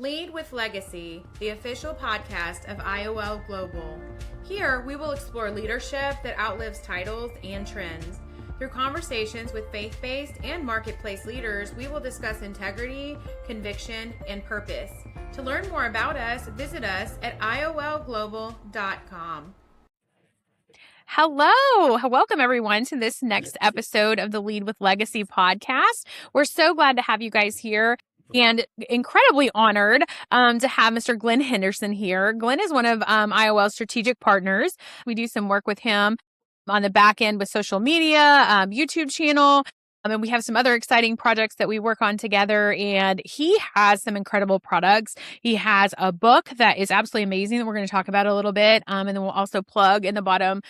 Lead with Legacy, the official podcast of IOL Global. Here, we will explore leadership that outlives titles and trends. Through conversations with faith-based and marketplace leaders, we will discuss integrity, conviction, and purpose. To learn more about us, visit us at iolglobal.com. Hello. Welcome, everyone, to this next episode of the Lead with Legacy podcast. We're so glad to have you guys here and incredibly honored to have Mr. Glenn Henderson here. Glenn is one of IOL's strategic partners. We do some work with him on the back end with social media, YouTube channel. And we have some other exciting projects that we work on together. And he has some incredible products. He has a book that is absolutely amazing that we're going to talk about a little bit. And then we'll also plug in the bottom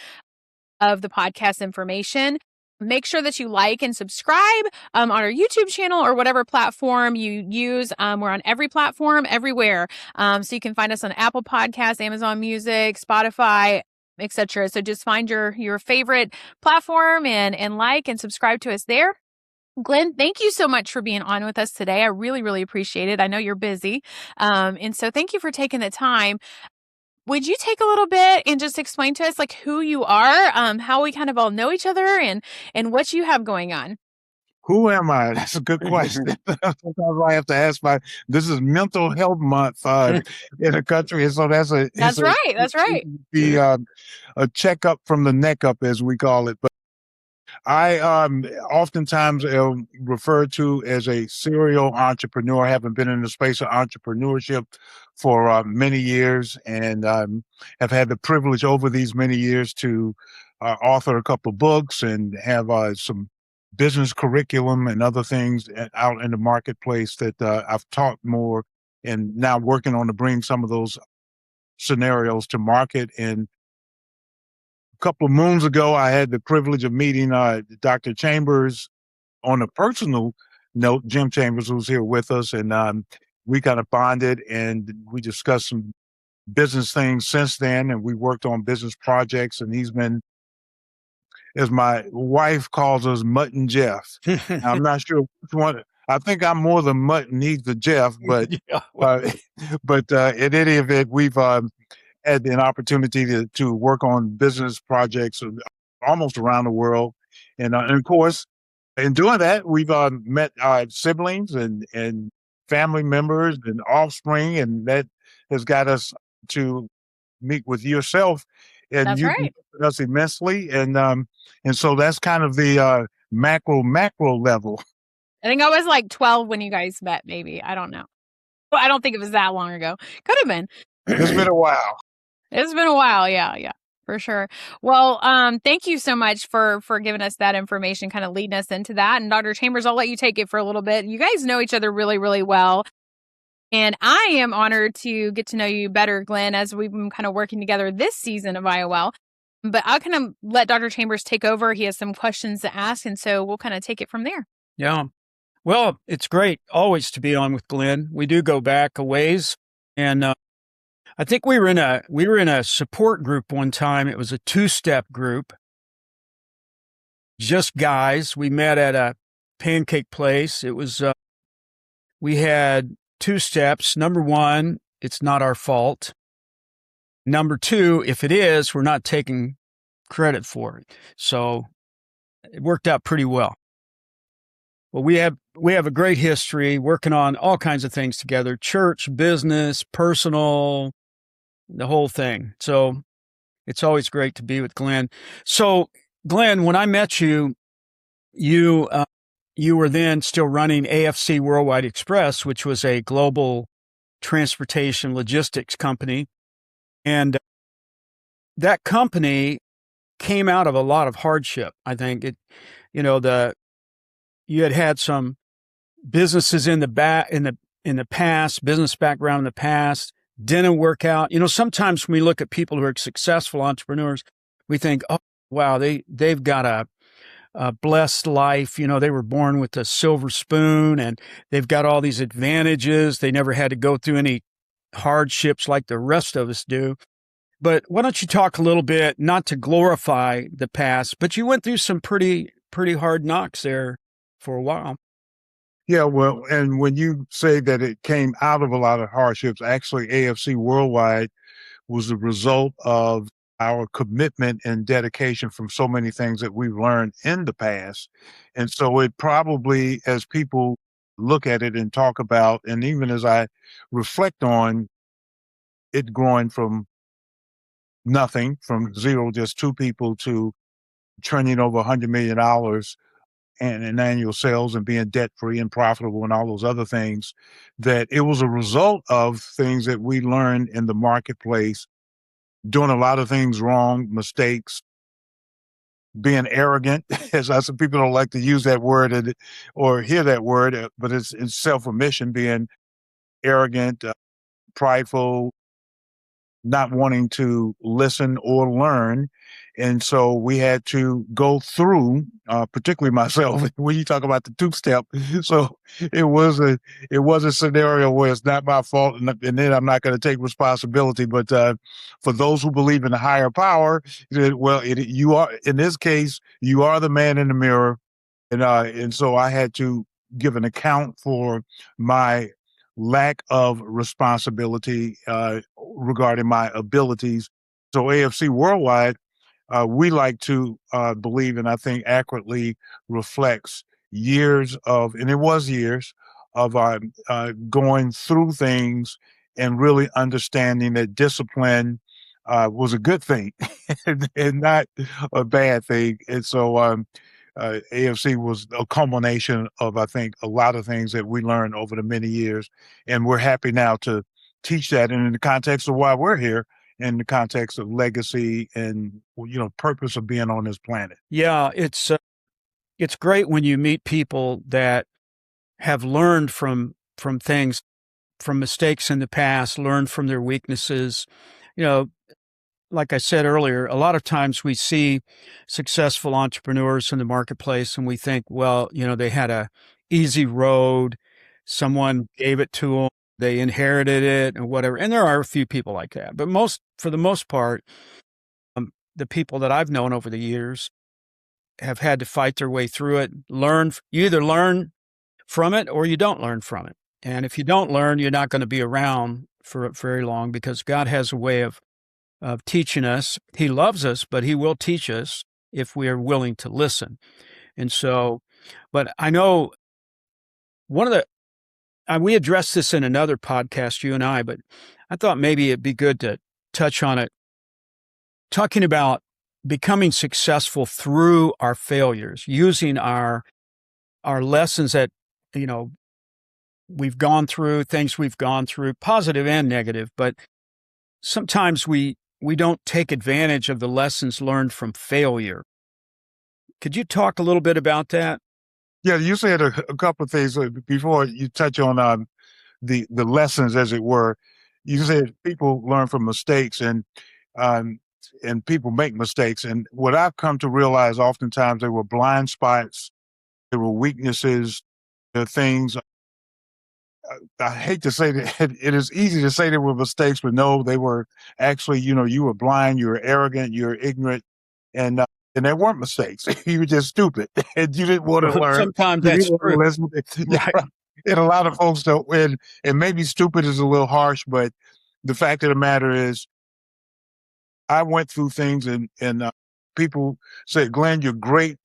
of the podcast information. Make sure that you like and subscribe on our YouTube channel or whatever platform you use. We're on every platform, everywhere. So you can find us on Apple Podcasts, Amazon Music, Spotify, etc. So just find your favorite platform and like and subscribe to us there. Glenn, thank you so much for being on with us today. I really, really appreciate it. I know you're busy. And so thank you for taking the time. Would you take a little bit and just explain to us like who you are, how we kind of all know each other and what you have going on? Who am I? That's a good question. Sometimes I have to ask this is Mental Health Month in the country. And so that's right. The a checkup from the neck up, as we call it. But I oftentimes am referred to as a serial entrepreneur, having been in the space of entrepreneurship for many years, and have had the privilege over these many years to author a couple of books and have some business curriculum and other things out in the marketplace that I've taught more, and now working on to bring some of those scenarios to market. And a couple of moons ago, I had the privilege of meeting Dr. Chambers on a personal note. Jim Chambers was here with us, and we kind of bonded and we discussed some business things since then. And we worked on business projects, and he's been, as my wife calls us, Mutt and Jeff. I'm not sure which one. I think I'm more than Mutt and he's the Jeff, but in any event, we've had an opportunity to work on business projects almost around the world. And of course, in doing that, we've met siblings and family members and offspring, and that has got us to meet with yourself. And That's you've right. helped us immensely. And so that's kind of the macro level. I think I was like 12 when you guys met, maybe. I don't know. Well, I don't think it was that long ago. Could have been. It's been a while. It's been a while. Yeah, for sure. Well, thank you so much for giving us that information, kind of leading us into that. And Dr. Chambers, I'll let you take it for a little bit. You guys know each other really, really well. And I am honored to get to know you better, Glenn, as we've been kind of working together this season of IOL. But I'll kind of let Dr. Chambers take over. He has some questions to ask, and so we'll kind of take it from there. Yeah. Well, it's great always to be on with Glenn. We do go back a ways, and I think we were in a support group one time. It was a 2-step group, just guys. We met at a pancake place. It was we had 2 steps. Number 1, it's not our fault. Number 2, if it is, we're not taking credit for it. So it worked out pretty well. Well, we have a great history working on all kinds of things together: church, business, personal, the whole thing. So it's always great to be with Glenn. So Glenn, when I met you, you were then still running AFC Worldwide Express, which was a global transportation logistics company. And that company came out of a lot of hardship. I think you had some businesses in the past, business background in the past, didn't work out. Sometimes when we look at people who are successful entrepreneurs, we think, oh, wow, they've got a blessed life. They were born with a silver spoon and they've got all these advantages. They never had to go through any hardships like the rest of us do. But why don't you talk a little bit, not to glorify the past, but you went through some pretty hard knocks there for a while. Yeah, well, and when you say that it came out of a lot of hardships, actually AFC Worldwide was the result of our commitment and dedication from so many things that we've learned in the past. And so it probably, as people look at it and talk about, and even as I reflect on it growing from nothing, from zero, just two people, to turning over $100 million and in annual sales and being debt free and profitable and all those other things, that it was a result of things that we learned in the marketplace, doing a lot of things wrong, mistakes, being arrogant. As I said, people don't like to use that word or hear that word, but it's self-omission, being arrogant, prideful, not wanting to listen or learn. And so we had to go through, particularly myself, when you talk about the two-step. So it was a scenario where it's not my fault, and then I'm not going to take responsibility. But for those who believe in a higher power, you are, in this case, you are the man in the mirror. And so I had to give an account for my lack of responsibility regarding my abilities. So AFC Worldwide, we like to believe, and I think accurately reflects years of, and it was years of going through things and really understanding that discipline was a good thing and not a bad thing. And so AFC was a culmination of, I think, a lot of things that we learned over the many years. And we're happy now to teach that. And in the context of why we're here, in the context of legacy and, purpose of being on this planet. Yeah, it's great when you meet people that have learned from things, from mistakes in the past, learned from their weaknesses. Like I said earlier, a lot of times we see successful entrepreneurs in the marketplace and we think, well, they had a easy road. Someone gave it to them. They inherited it or whatever. And there are a few people like that. But for the most part, the people that I've known over the years have had to fight their way through it. You either learn from it or you don't learn from it. And if you don't learn, you're not going to be around for very long, because God has a way of teaching us. He loves us, but he will teach us if we are willing to listen. And so, but I know we addressed this in another podcast, you and I, but I thought maybe it'd be good to touch on it, talking about becoming successful through our failures, using our lessons that, we've gone through, things we've gone through, positive and negative, but sometimes we don't take advantage of the lessons learned from failure. Could you talk a little bit about that? Yeah, you said a couple of things before you touch on the lessons, as it were. You said people learn from mistakes, and people make mistakes. And what I've come to realize, oftentimes they were blind spots, there were weaknesses, there are things. I hate to say that it is easy to say they were mistakes, but no, they were actually, you were blind, you were arrogant, you were ignorant, and they weren't mistakes. You were just stupid, and you didn't want to learn. Sometimes that's true. Right. And a lot of folks don't. And maybe stupid is a little harsh, but the fact of the matter is, I went through things, and people say, "Glenn, you're great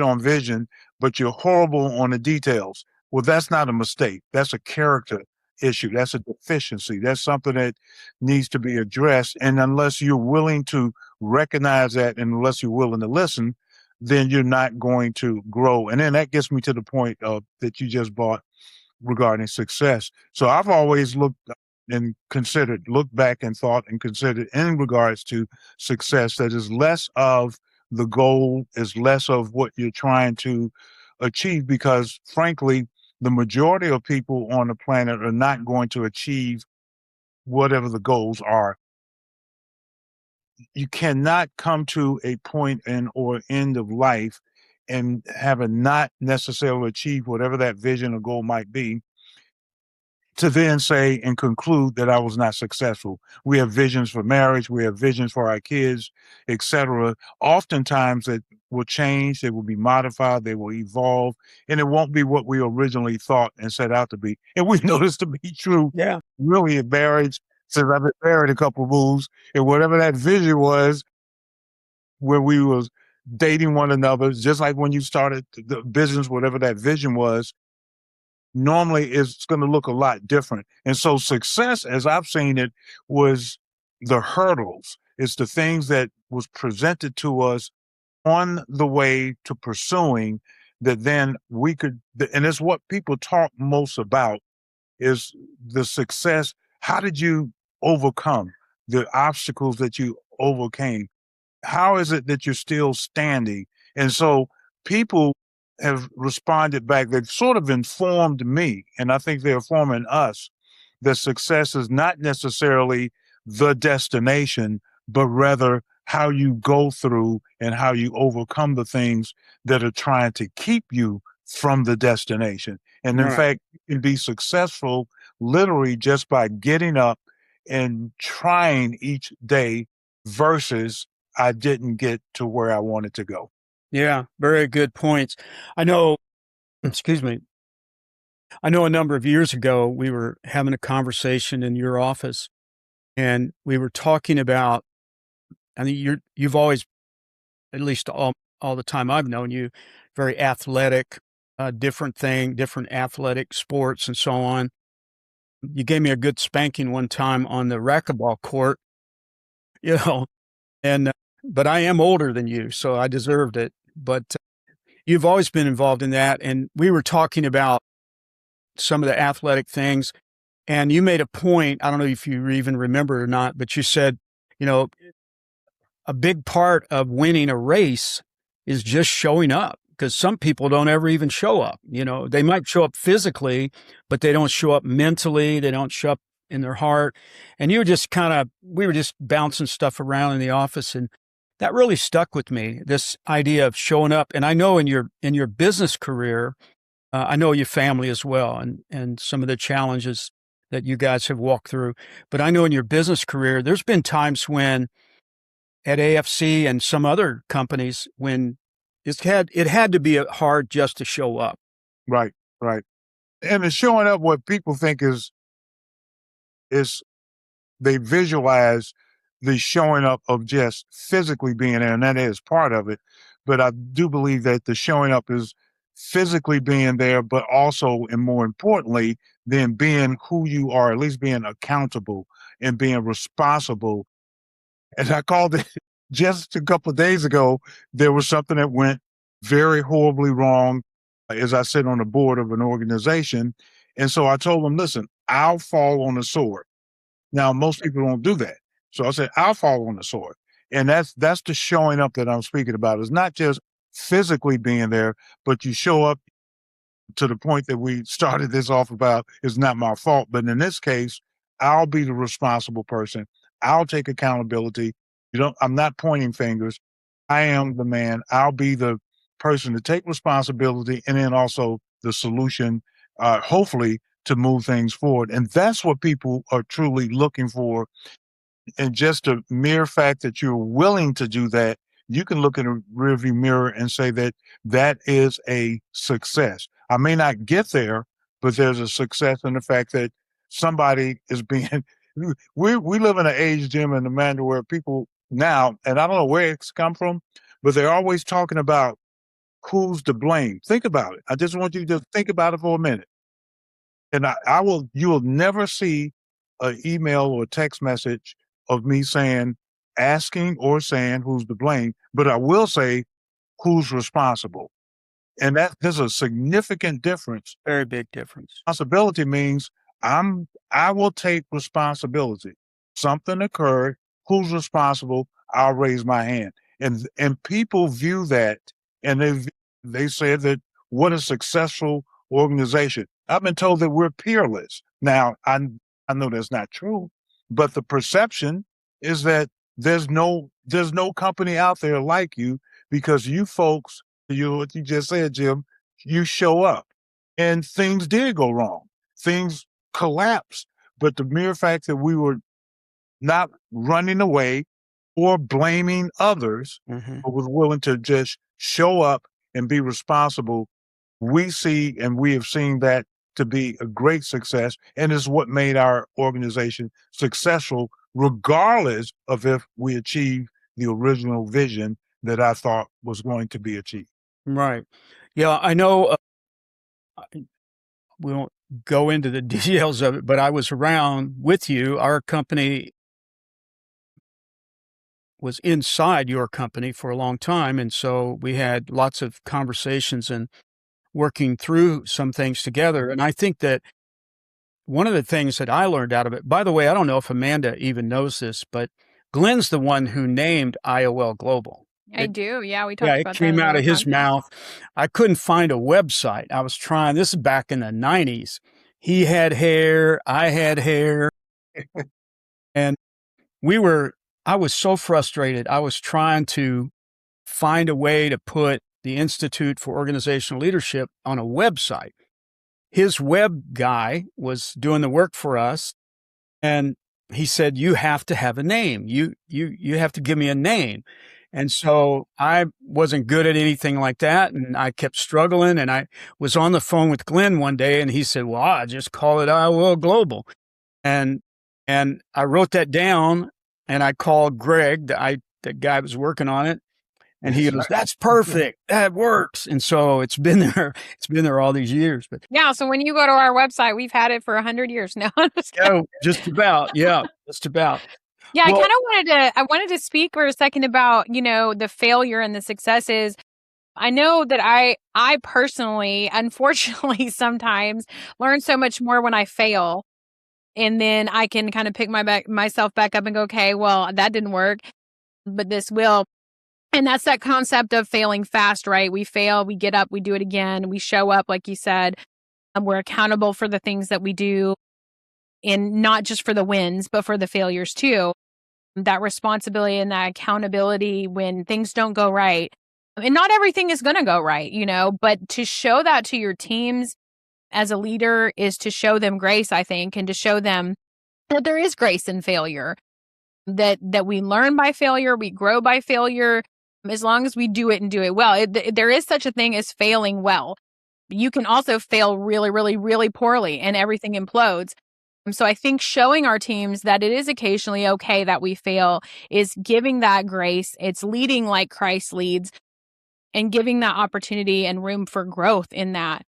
on vision, but you're horrible on the details." Well, that's not a mistake. That's a character issue. That's a deficiency. That's something that needs to be addressed. And unless you're willing to recognize that, and unless you're willing to listen, then you're not going to grow. And then that gets me to the point that you just brought regarding success. So I've always looked back and thought and considered in regards to success, that is less of the goal, is less of what you're trying to achieve, because frankly, the majority of people on the planet are not going to achieve whatever the goals are. You cannot come to a point or end of life and have a not necessarily achieve whatever that vision or goal might be, to then say and conclude that I was not successful. We have visions for marriage, we have visions for our kids, etc. Oftentimes that will change, they will be modified, they will evolve, and it won't be what we originally thought and set out to be. And we know this to be true. Yeah. Really in marriage, since I've been married a couple of moves, and whatever that vision was when we was dating one another, just like when you started the business, whatever that vision was, normally it's going to look a lot different. And so success, as I've seen it, was the hurdles. It's the things that was presented to us on the way to pursuing that then we could, and it's what people talk most about is the success. How did you overcome the obstacles that you overcame? How is it that you're still standing? And so people have responded back. They've sort of informed me, and I think they're informing us that success is not necessarily the destination, but rather how you go through and how you overcome the things that are trying to keep you from the destination. And in fact, you can be successful literally just by getting up and trying each day versus I didn't get to where I wanted to go. Yeah, very good points. I know, excuse me, I know a number of years ago, we were having a conversation in your office and we were talking about, I mean, you've always, at least all the time I've known you, very athletic, different athletic sports and so on. You gave me a good spanking one time on the racquetball court, and but I am older than you, so I deserved it. But you've always been involved in that. And we were talking about some of the athletic things. And you made a point, I don't know if you even remember or not, but you said, a big part of winning a race is just showing up, because some people don't ever even show up. They might show up physically, but they don't show up mentally. They don't show up in their heart. And you were just we were just bouncing stuff around in the office. And that really stuck with me, this idea of showing up. And I know in your business career, I know your family as well, and some of the challenges that you guys have walked through. But I know in your business career, there's been times when at AFC and some other companies when it had to be hard just to show up. Right. And it's showing up what people think is they visualize the showing up of just physically being there, and that is part of it. But I do believe that the showing up is physically being there, but also, and more importantly, then being who you are, at least being accountable and being responsible. And I called it just a couple of days ago, there was something that went very horribly wrong as I sit on the board of an organization. And so I told them, listen, I'll fall on the sword. Now, most people don't do that. So I said, I'll fall on the sword. And that's the showing up that I'm speaking about. It's not just physically being there, but you show up to the point that we started this off about, it's not my fault. But in this case, I'll be the responsible person. I'll take accountability. I'm not pointing fingers. I am the man. I'll be the person to take responsibility and then also the solution, hopefully, to move things forward. And that's what people are truly looking for. And just the mere fact that you're willing to do that, you can look in a rearview mirror and say that is a success. I may not get there, but there's a success in the fact that somebody is being, we live in an age, Jim and Amanda, where people now, and I don't know where it's come from, but they're always talking about who's to blame. Think about it. I just want you to just think about it for a minute. And you will never see an email or a text message of me asking or saying who's to blame, but I will say who's responsible. And there's a significant difference. Very big difference. Responsibility means I will take responsibility. Something occurred. Who's responsible? I'll raise my hand. And people view that, and they said that what a successful organization. I've been told that we're peerless. Now, I know that's not true, but the perception is that there's no company out there like you, because you folks, what you just said, Jim, you show up. And things did go wrong. Things collapsed. But the mere fact that we were not running away or blaming others, but was willing to just show up and be responsible, we see and we have seen that to be a great success, and is what made our organization successful, regardless of if we achieve the original vision that I thought was going to be achieved. Right. Yeah, I know we won't go into the details of it, but I was around with you. Our company was inside your company for a long time. And so we had lots of conversations and working through some things together. And I think that one of the things that I learned out of it, by the way, I don't know if Amanda even knows this, but Glenn's the one who named IOL Global. I do. Yeah, we talked about that. Yeah, it came out of his mouth. I couldn't find a website. I was trying, this is back in the 90s. He had hair, I had hair. And I was so frustrated. I was trying to find a way to put the Institute for Organizational Leadership on a website. His web guy was doing the work for us, and he said, "You have to have a name. You have to give me a name." And so I wasn't good at anything like that, and I kept struggling. And I was on the phone with Glenn one day, and he said, "Well, I just call it IOL Global." And I wrote that down, and I called Greg, the guy was working on it. And he goes, "That's perfect. That works." And so it's been there. It's been there all these years. But yeah, so when you go to our website, we've had it for 100 years now. Just about. Yeah, just about. Yeah, well, I wanted to speak for a second about, the failure and the successes. I know that I personally, unfortunately, sometimes learn so much more when I fail. And then I can kind of pick myself back up and go, okay, well, that didn't work, but this will. And that's that concept of failing fast, right? We fail, we get up, we do it again, we show up, like you said, and we're accountable for the things that we do, and not just for the wins, but for the failures too. That responsibility and that accountability when things don't go right. And not everything is going to go right, but to show that to your teams as a leader is to show them grace, I think, and to show them that there is grace in failure, that we learn by failure, we grow by failure, as long as we do it and do it well. There is such a thing as failing well. You can also fail really, really, really poorly and everything implodes. So I think showing our teams that it is occasionally okay that we fail is giving that grace. It's leading like Christ leads and giving that opportunity and room for growth in that.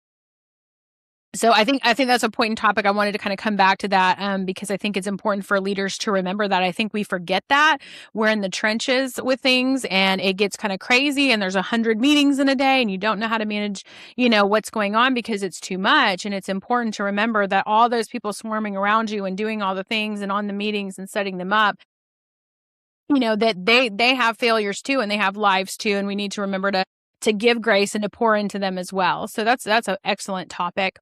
So I think that's a point in topic. I wanted to kind of come back to that because I think it's important for leaders to remember that. I think we forget that we're in the trenches with things and it gets kind of crazy and there's 100 meetings in a day and you don't know how to manage, what's going on because it's too much. And it's important to remember that all those people swarming around you and doing all the things and on the meetings and setting them up, that they have failures too and they have lives too. And we need to remember to give grace and to pour into them as well. So that's an excellent topic.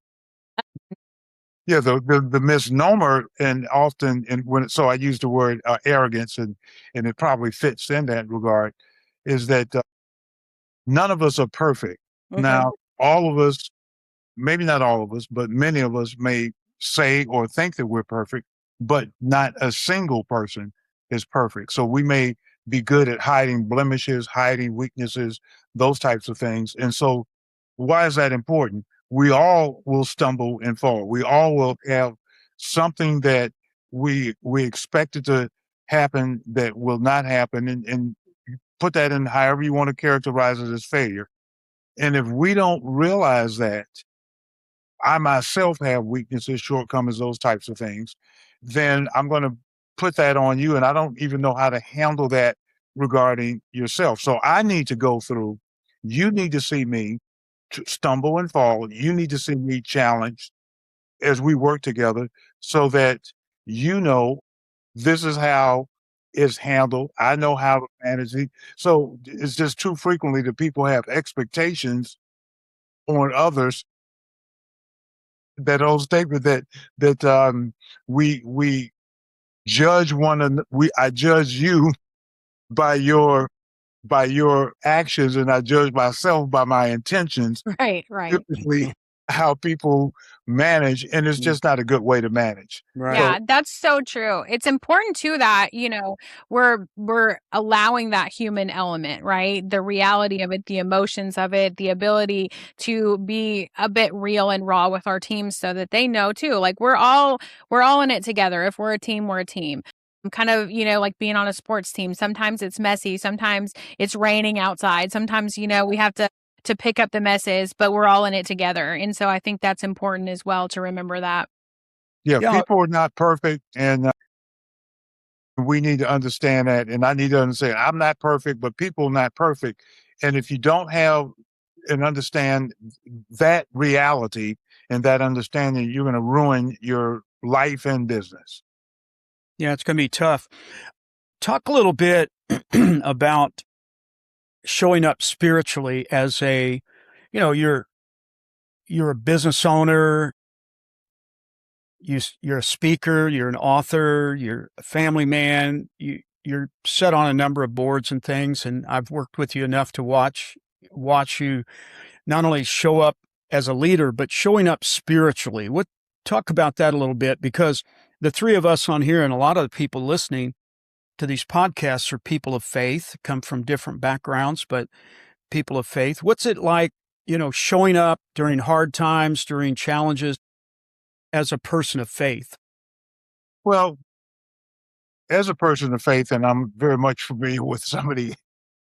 Yeah, the misnomer, and often, so I use the word arrogance, and it probably fits in that regard, is that none of us are perfect. Okay. Now, all of us, maybe not all of us, but many of us may say or think that we're perfect, but not a single person is perfect. So we may be good at hiding blemishes, hiding weaknesses, those types of things. And so why is that important? We all will stumble and fall. We all will have something that we expected to happen that will not happen, and put that in however you want to characterize it as failure. And if we don't realize that I myself have weaknesses, shortcomings, those types of things, then I'm going to put that on you, and I don't even know how to handle that regarding yourself. So I need to go through, you need to see me to stumble and fall. You need to see me challenged as we work together so that this is how it's handled. I know how to manage it. So it's just too frequently that people have expectations on others. That old statement that we judge one another. I judge you by your actions, and I judge myself by my intentions. Right. Typically, how people manage, and it's just not a good way to manage. Right. Yeah, that's so true. It's important too that, we're allowing that human element, right? The reality of it, the emotions of it, the ability to be a bit real and raw with our teams so that they know too. Like we're all in it together. If we're a team, we're a team. Kind of, like being on a sports team. Sometimes it's messy, sometimes it's raining outside. Sometimes, we have to pick up the messes, but we're all in it together. And so I think that's important as well to remember that. Yeah, Yeah. people are not perfect, and we need to understand that. And I need to understand I'm not perfect, but people are not perfect. And if you don't have and understand that reality and that understanding, you're going to ruin your life and business. Yeah, it's going to be tough. Talk a little bit about showing up spiritually as you're a business owner, you're a speaker, you're an author, you're a family man, you're set on a number of boards and things, and I've worked with you enough to watch you not only show up as a leader, but showing up spiritually. Talk about that a little bit, because the three of us on here and a lot of the people listening to these podcasts are people of faith, come from different backgrounds, but people of faith. What's it like, showing up during hard times, during challenges as a person of faith? Well, as a person of faith, and I'm very much familiar with some of the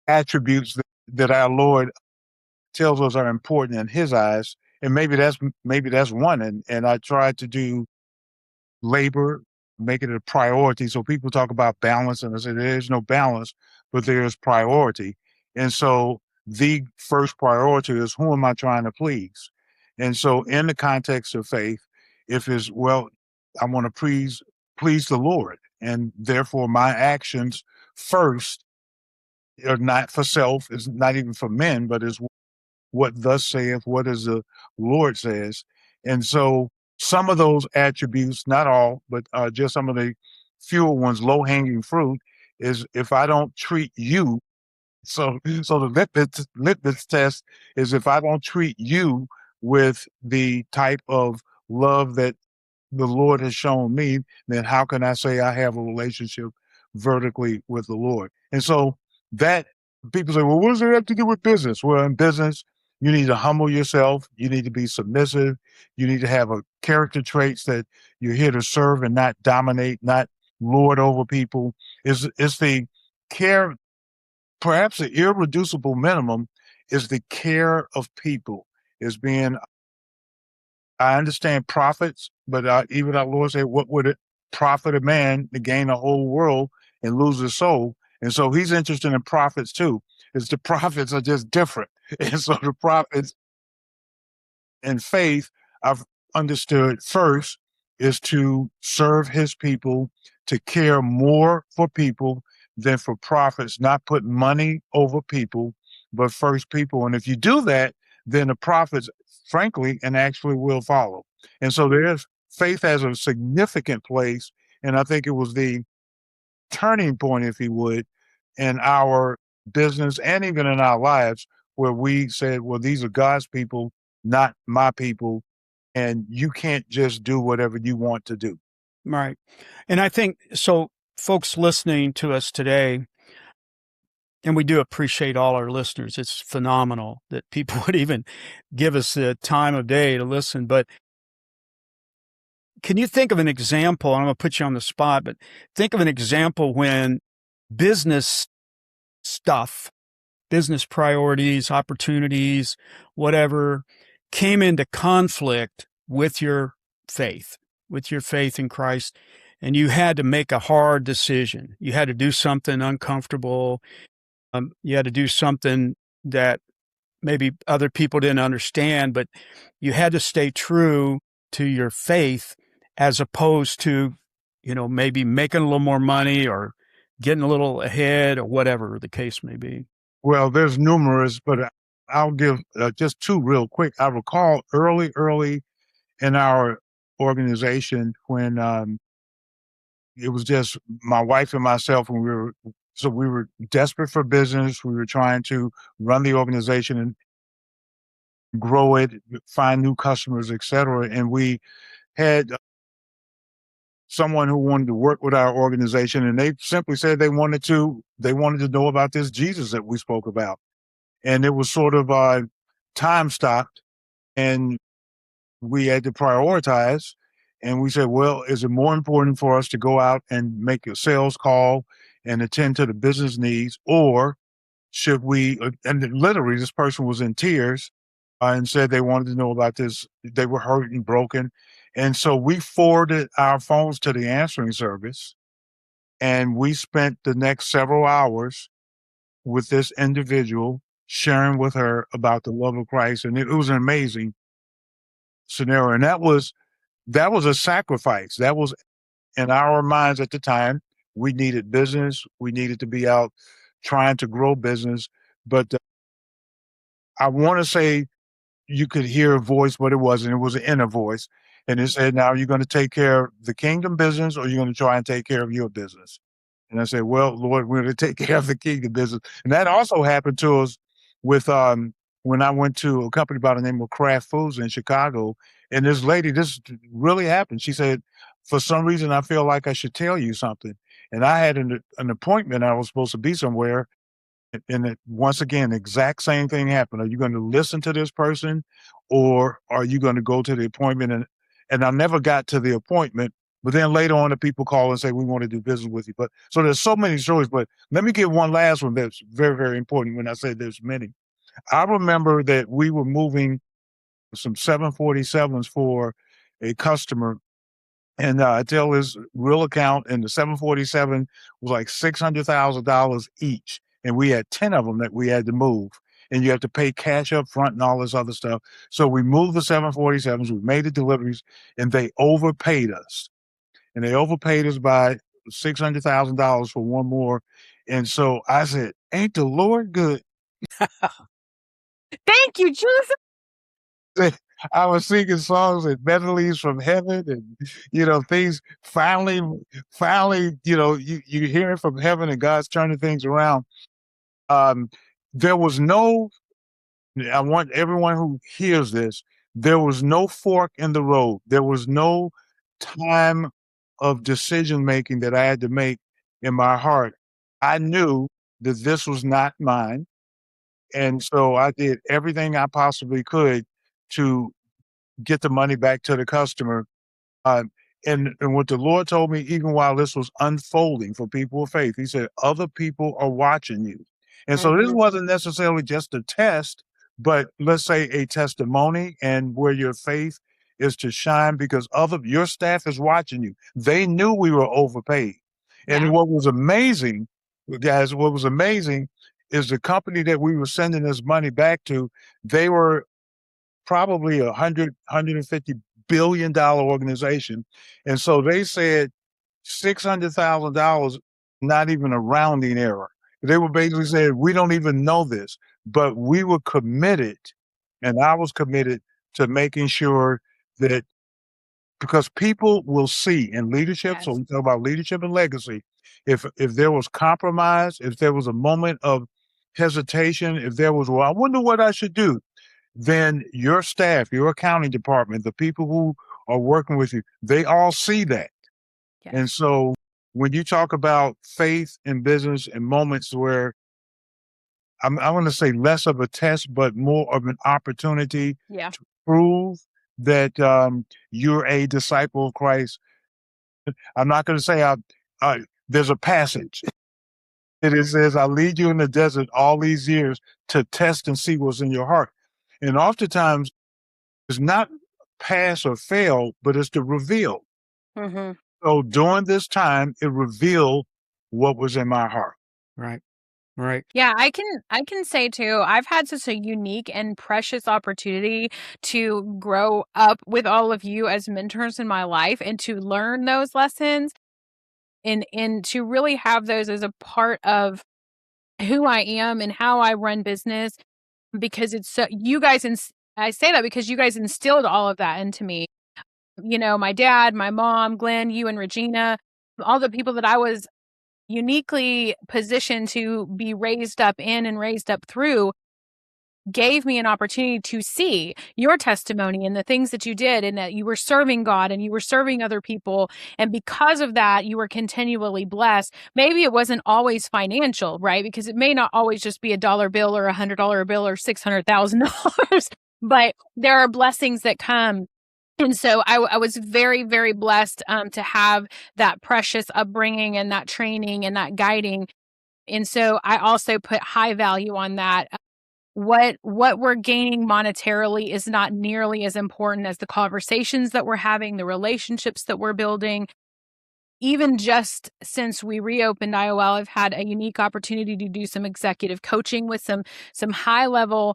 attributes that our Lord tells us are important in His eyes, and maybe that's one. And I try to do labor, make it a priority. So people talk about balance, and I say there's no balance, but there's priority. And so the first priority is, who am I trying to please? And so in the context of faith, if it's, well, I want to please the Lord, and therefore my actions first are not for self, it's not even for men, but is what thus saith, what is the Lord says. And so some of those attributes, not all, but just some of the fewer ones, low hanging fruit, is if I don't treat you. So the litmus test is, if I don't treat you with the type of love that the Lord has shown me, then how can I say I have a relationship vertically with the Lord? And so that people say, well, what does it have to do with business? Well, in business, you need to humble yourself. You need to be submissive. You need to have a character traits that you're here to serve and not dominate, not lord over people. It's the care, perhaps the irreducible minimum is the care of people, is being, I understand profits, but even our Lord said, what would it profit a man to gain the whole world and lose his soul? And so he's interested in profits too. It's the profits are just different. And so the profits in faith, I've understood first, is to serve his people, to care more for people than for profits, not put money over people, but first people. And if you do that, then the profits, frankly, and actually will follow. And so faith has a significant place. And I think it was the turning point, if you would, in our business and even in our lives, where we said, well, these are God's people, not my people. And you can't just do whatever you want to do. Right. And I think, so folks listening to us today, and we do appreciate all our listeners. It's phenomenal that people would even give us the time of day to listen. But can you think of an example? I'm going to put you on the spot, but think of an example when business stuff, business priorities, opportunities, whatever, came into conflict with your faith in Christ, and you had to make a hard decision. You had to do something uncomfortable. You had to do something that maybe other people didn't understand, but you had to stay true to your faith, as opposed to, maybe making a little more money or getting a little ahead or whatever the case may be. Well, there's numerous, but I'll give just two real quick. I recall early in our organization when it was just my wife and myself, and we were desperate for business. We were trying to run the organization, and grow it, find new customers, etc. And we had someone who wanted to work with our organization, and they simply said they wanted to know about this Jesus that we spoke about. And it was sort of time stopped, and we had to prioritize. And we said, well, is it more important for us to go out and make a sales call and attend to the business needs, or should we? And literally, this person was in tears and said they wanted to know about this. They were hurt and broken. And so we forwarded our phones to the answering service, and we spent the next several hours with this individual, sharing with her about the love of Christ. And it was an amazing scenario. And that was a sacrifice. That was in our minds at the time. We needed business. We needed to be out trying to grow business. But I want to say you could hear a voice, but it wasn't. It was an inner voice. And it said, now you're going to take care of the kingdom business, or you're going to try and take care of your business. And I said, well, Lord, we're going to take care of the kingdom business. And that also happened to us with when I went to a company by the name of Kraft Foods in Chicago. And this lady, this really happened. She said, for some reason, I feel like I should tell you something. And I had an appointment. I was supposed to be somewhere. And once again, the exact same thing happened. Are you going to listen to this person, or are you going to go to the appointment? And I never got to the appointment, but then later on the people call and say, we want to do business with you. But so there's so many stories, but let me give one last one that's very, very important. When I say there's many, I remember that we were moving some 747s for a customer, and I tell his real account, and the 747 was like $600,000 each. And we had 10 of them that we had to move. And you have to pay cash up front and all this other stuff. So we moved the 747s, we made the deliveries, and they overpaid us. And they overpaid us by $600,000 for one more. And so I said, ain't the Lord good? Thank you, Jesus. I was singing songs and melodies from heaven, and things finally, you hear it from heaven, and God's turning things around. There was no, I want everyone who hears this, there was no fork in the road. There was no time of decision making that I had to make in my heart. I knew that this was not mine. And so I did everything I possibly could to get the money back to the customer. And what the Lord told me, even while this was unfolding for people of faith, he said, other people are watching you. And so this wasn't necessarily just a test, but let's say a testimony, and where your faith is to shine because your staff is watching you. They knew we were overpaid. And what was amazing, guys, is the company that we were sending this money back to, they were probably $150 billion organization. And so they said $600,000, not even a rounding error. They were basically saying, we don't even know this, but we were committed, and I was committed to making sure that, because people will see in leadership. Yes. So we talk about leadership and legacy. If there was compromise, if there was a moment of hesitation, if there was, well, I wonder what I should do, then your staff, your accounting department, the people who are working with you, they all see that. Yes. And so when you talk about faith in business and moments where I want to say less of a test, but more of an opportunity to prove that you're a disciple of Christ. I'm not going to say there's a passage. It says, I lead you in the desert all these years to test and see what's in your heart. And oftentimes, it's not pass or fail, but it's to reveal. Mm-hmm. So during this time, it revealed what was in my heart. Right. Right. Yeah, I can say too, I've had such a unique and precious opportunity to grow up with all of you as mentors in my life, and to learn those lessons, and to really have those as a part of who I am and how I run business, because it's so, I say that because you guys instilled all of that into me. My dad, my mom, Glenn, you and Regina, all the people that I was uniquely positioned to be raised up in and raised up through, gave me an opportunity to see your testimony and the things that you did, and that you were serving God and you were serving other people. And because of that, you were continually blessed. Maybe it wasn't always financial, right? Because it may not always just be $1 bill or $100 bill or $600,000, but there are blessings that come. And so I was very, very blessed to have that precious upbringing and that training and that guiding. And so I also put high value on that. What we're gaining monetarily is not nearly as important as the conversations that we're having, the relationships that we're building. Even just since we reopened IOL, I've had a unique opportunity to do some executive coaching with some high level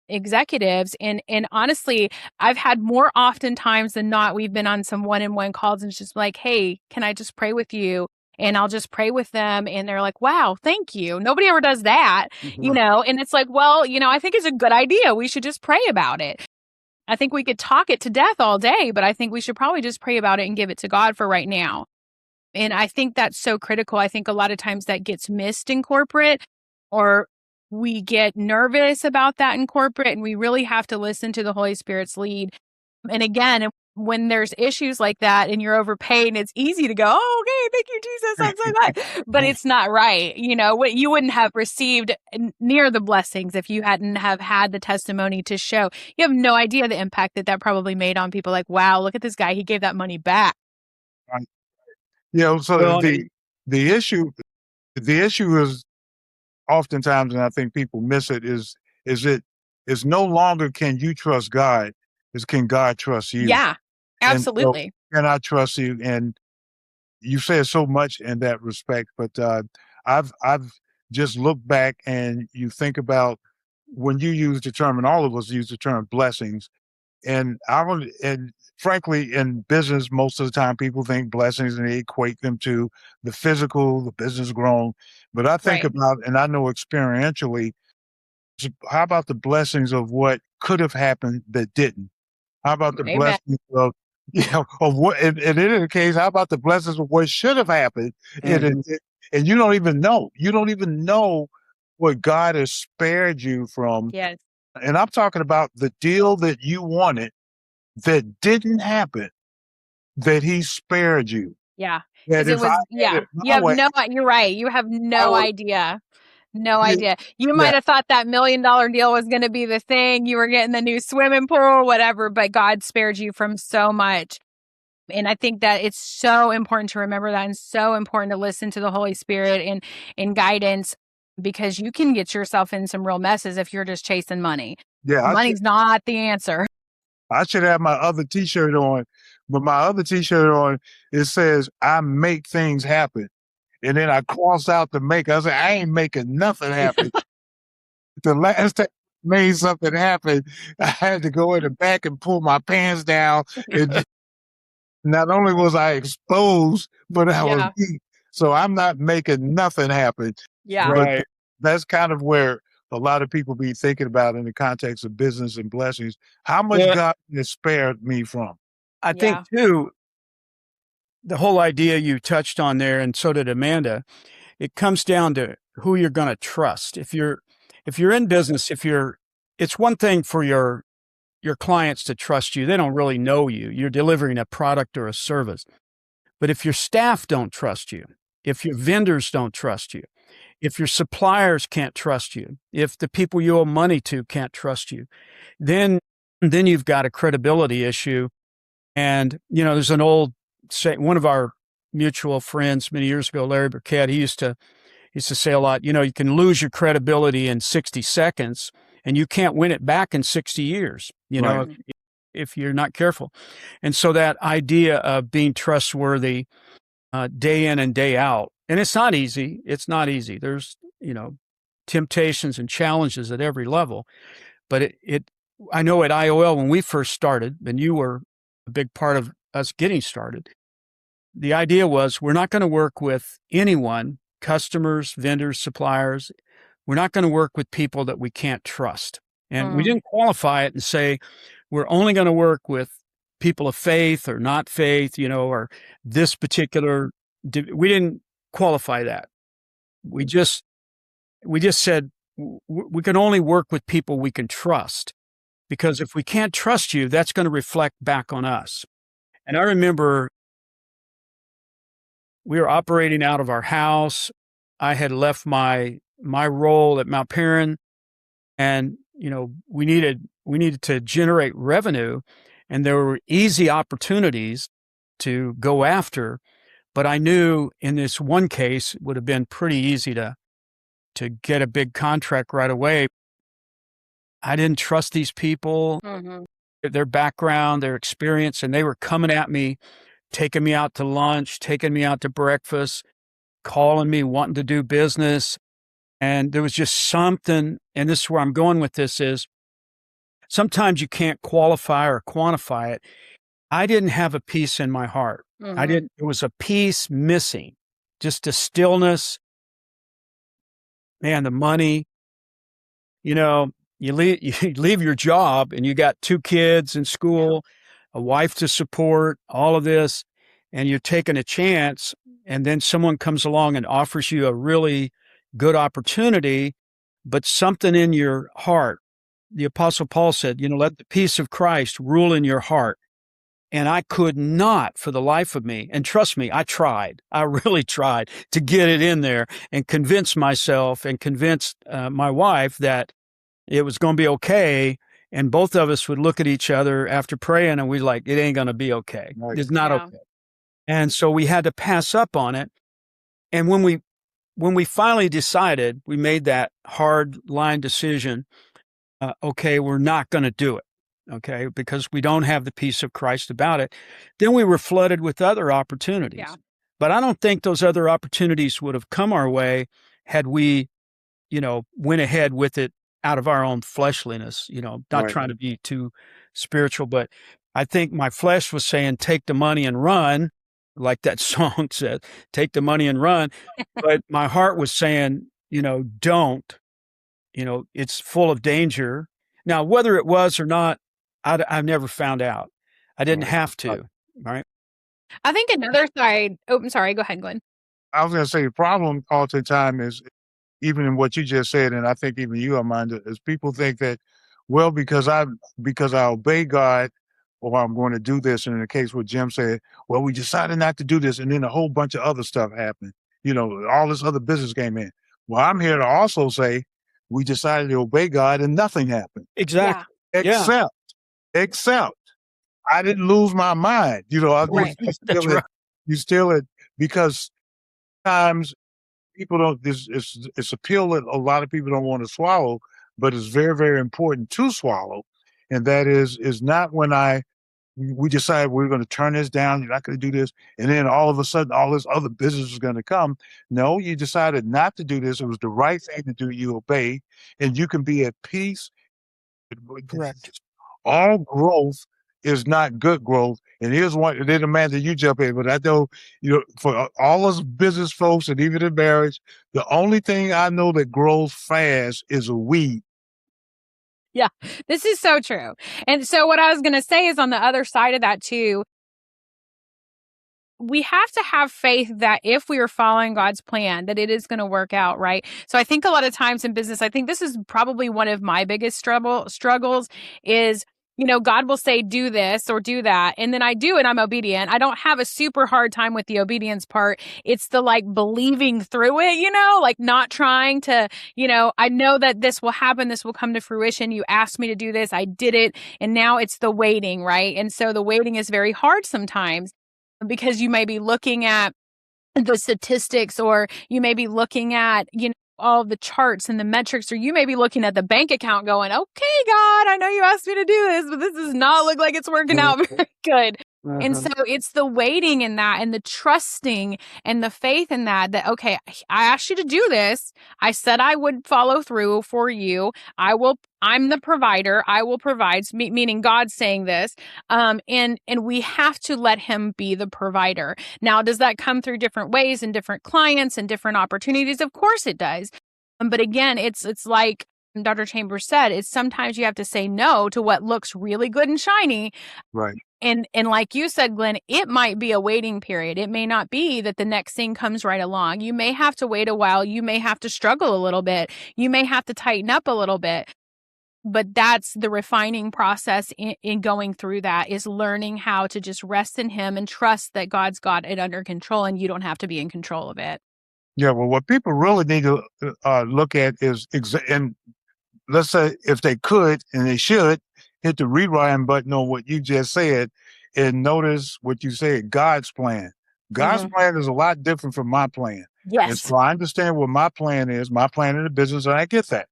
executives. And honestly, I've had more oftentimes than not, we've been on some one-on-one calls and it's just like, hey, can I just pray with you? And I'll just pray with them. And they're like, wow, thank you. Nobody ever does that, and it's like, well, I think it's a good idea. We should just pray about it. I think we could talk it to death all day, but I think we should probably just pray about it and give it to God for right now. And I think that's so critical. I think a lot of times that gets missed in corporate, or we get nervous about that in corporate, and we really have to listen to the Holy Spirit's lead. And again, when there's issues like that and you're overpaid, and it's easy to go, oh, okay, thank you, Jesus, I'm so glad. But it's not right. You wouldn't have received near the blessings if you hadn't have had the testimony to show. You have no idea the impact that probably made on people. Like, wow, look at this guy. He gave that money back. So the issue is oftentimes, and I think people miss it, is no longer can you trust God, is can God trust you? Yeah, absolutely. Can I trust you? And you said so much in that respect, but I've just looked back, and you think about when you use the term, and all of us use the term blessings, and frankly, in business, most of the time people think blessings and they equate them to the physical, the business grown. But I think about, and I know experientially, how about the blessings of what could have happened that didn't? How about the blessings of, of what, and in the case, how about the blessings of what should have happened? And you don't even know. You don't even know what God has spared you from. Yes. And I'm talking about the deal that you wanted that didn't happen, that he spared you. Yeah. That it was, you're right. You have no idea. No idea. You might have thought that $1 million deal was going to be the thing. You were getting the new swimming pool or whatever, but God spared you from so much. And I think that it's so important to remember that, and so important to listen to the Holy Spirit and guidance, because you can get yourself in some real messes if you're just chasing money. Yeah, money's not the answer. I should have my other T-shirt on, but my other T-shirt on, it says, I make things happen. And then I cross out the make. I said, I ain't making nothing happen. The last time I made something happen, I had to go in the back and pull my pants down. And not only was I exposed, but I was beat. So I'm not making nothing happen. Yeah. But that's kind of where a lot of people be thinking about in the context of business and blessings. How much God has spared me from? I think too, the whole idea you touched on there, and so did Amanda, it comes down to who you're going to trust. If you're in business, it's one thing for your clients to trust you. They don't really know you. You're delivering a product or a service. But if your staff don't trust you, if your vendors don't trust you, if your suppliers can't trust you, if the people you owe money to can't trust you, then you've got a credibility issue. And, there's an old say, one of our mutual friends many years ago, Larry Burkett, he used to say a lot, you can lose your credibility in 60 seconds and you can't win it back in 60 years, if you're not careful. And so that idea of being trustworthy day in and day out, and it's not easy. It's not easy. There's, temptations and challenges at every level. But I know at IOL, when we first started, and you were a big part of us getting started, the idea was we're not going to work with anyone, customers, vendors, suppliers. We're not going to work with people that we can't trust. And we didn't qualify it and say we're only going to work with people of faith or not faith, or this particular. We didn't qualify that. We just said we can only work with people we can trust, because if we can't trust you, that's going to reflect back on us. And I remember we were operating out of our house. I had left my role at Mount Perrin, and we needed to generate revenue, and there were easy opportunities to go after. But I knew in this one case it would have been pretty easy to get a big contract right away. I didn't trust these people, their background, their experience, and they were coming at me, taking me out to lunch, taking me out to breakfast, calling me, wanting to do business. And there was just something, and this is where I'm going with this, is sometimes you can't qualify or quantify it. I didn't have a peace in my heart. There was a peace missing, just a stillness. Man, the money, you leave your job and you got 2 kids in school, a wife to support, all of this, and you're taking a chance, and then someone comes along and offers you a really good opportunity, but something in your heart. The Apostle Paul said, let the peace of Christ rule in your heart. And I could not, for the life of me, and trust me, I tried. I really tried to get it in there and convince myself and convince my wife that it was going to be okay. And both of us would look at each other after praying, and we're like, it ain't going to be okay. Right. It's not okay. And so we had to pass up on it. And when we finally decided, we made that hard line decision, okay, we're not going to do it. Okay, because we don't have the peace of Christ about it. Then we were flooded with other opportunities. Yeah. But I don't think those other opportunities would have come our way had we, went ahead with it out of our own fleshliness, not trying to be too spiritual. But I think my flesh was saying, take the money and run, like that song said, take the money and run. But my heart was saying, don't, it's full of danger. Now, whether it was or not, I've never found out. I didn't have to, right? I think another side. Oh, I'm sorry. Go ahead, Glenn. I was going to say the problem all the time is, even in what you just said, and I think even you, Amanda, is people think that, well, because I obey God, or I'm going to do this. And in the case where Jim said, well, we decided not to do this, and then a whole bunch of other stuff happened. All this other business came in. Well, I'm here to also say we decided to obey God and nothing happened. Exactly. Yeah. Except I didn't lose my mind. You still it, because sometimes people don't, it's a pill that a lot of people don't want to swallow, but it's very, very important to swallow. And that is not when we decide we're going to turn this down, you're not going to do this, and then all of a sudden all this other business is going to come. No, you decided not to do this. It was the right thing to do. You obey, and you can be at peace. Correct. All growth is not good growth. And here's one, and then Amanda, you jump in, but I know, for all us business folks and even in marriage, the only thing I know that grows fast is a weed. Yeah, this is so true. And so what I was going to say is, on the other side of that too, we have to have faith that if we are following God's plan, that it is going to work out, right? So I think a lot of times in business, I think this is probably one of my biggest struggles is, God will say, do this or do that. And then I do, and I'm obedient. I don't have a super hard time with the obedience part. It's the believing through it, not trying to, I know that this will happen. This will come to fruition. You asked me to do this. I did it. And now it's the waiting, right? And so the waiting is very hard sometimes, because you may be looking at the statistics, or you may be looking at, all the charts and the metrics, or you may be looking at the bank account going, okay, God, I know you asked me to do this, but this does not look like it's working out very good. And so it's the waiting in that, and the trusting and the faith in that, okay, I asked you to do this. I said I would follow through for you. I'm the provider. I will provide, meaning God saying this. And we have to let him be the provider. Now, does that come through different ways and different clients and different opportunities? Of course it does. But again, it's like Dr. Chambers said, is sometimes you have to say no to what looks really good and shiny. Right. And like you said, Glenn, it might be a waiting period. It may not be that the next thing comes right along. You may have to wait a while. You may have to struggle a little bit. You may have to tighten up a little bit. But that's the refining process in going through that, is learning how to just rest in him and trust that God's got it under control and you don't have to be in control of it. Yeah, well, what people really need to look at is, and let's say if they could, and they should, hit the rewind button on what you just said and notice what you said, God's plan. God's plan is a lot different from my plan. Yes. And so I understand what my plan is, my plan in the business, and I get that.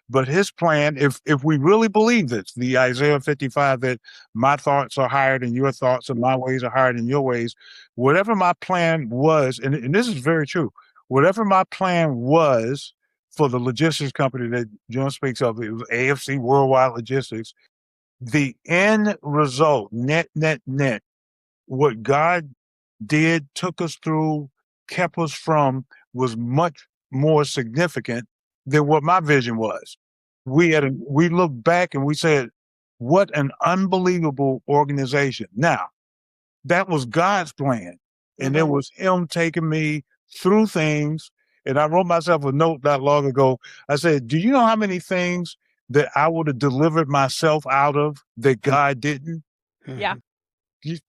But his plan, if we really believe this, the Isaiah 55, that my thoughts are higher than your thoughts and my ways are higher than your ways, whatever my plan was, and this is very true, whatever my plan was for the logistics company that John speaks of, it was AFC Worldwide Logistics, the end result, net, what God did, took us through, kept us from, was much more significant than what my vision was. We look back and we said, what an unbelievable organization. Now, that was God's plan. And it was him taking me through things. And I wrote myself a note not long ago. I said, do you know how many things that I would have delivered myself out of that God didn't? Yeah. This